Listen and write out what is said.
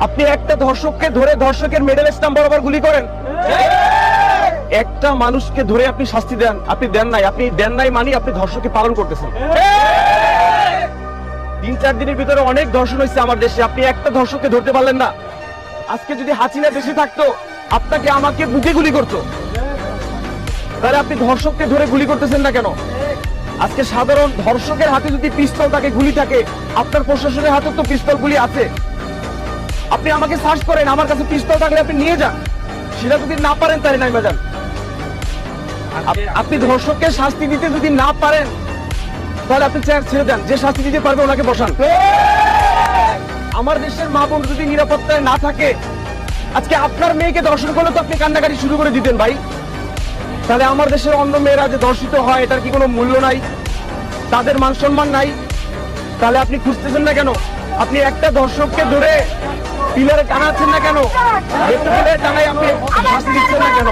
আপনি একটা ধর্ষককে ধরে ধর্ষকের মেডেল স্ট্যাম্প বরাবর গুলি করেন। একটা মানুষকে ধরে আপনি শাস্তি দেন, আপনি দেন নাই। আপনি দেন নাই মানে আপনি ধর্ষককে পালন করতেছেন। 3-4 দিনের ভিতরে অনেক ধর্ষণ হয়েছে আমার দেশে, আপনি একটা ধর্ষককে ধরতে পারলেন না। আজকে যদি হাসিনা দেশে থাকতো আপনাকে আমাকে বুকে গুলি করতো, তাহলে আপনি ধর্ষককে ধরে গুলি করতেছেন না কেন? আজকে সাধারণ ধর্ষকের হাতে যদি পিস্তল থাকে, গুলি থাকে, আপনার প্রশাসনের হাতে তো পিস্তল গুলি আছে। আপনি আমাকে সার্চ করেন, আমার কাছে পিস্তল থাকলে আপনি নিয়ে যান। সেটা যদি না পারেন তাহলে নাইমা যান। আপনি ধর্ষককে শাস্তি দিতে যদি না পারেন তাহলে আপনি চেয়ার ছেড়ে দেন, যে শাস্তি দিতে পারবে ওনাকে বসান। আমার দেশের মা বোন যদি নিরাপত্তায় না থাকে, আজকে আপনার মেয়েকে ধর্ষণ করলে তো আপনি কান্নাকাটি শুরু করে দিতেন ভাই। তাহলে আমার দেশের অন্য মেয়েরা যে ধর্ষিত হয় এটার কি কোনো মূল্য নাই? তাদের মান সম্মান নাই? তাহলে আপনি খুঁজতেছেন না কেন? আপনি একটা ধর্ষককে ধরে পিলারে টানাচ্ছেন না কেন? টানাই আপনি শাস্তি দিচ্ছেন না কেন?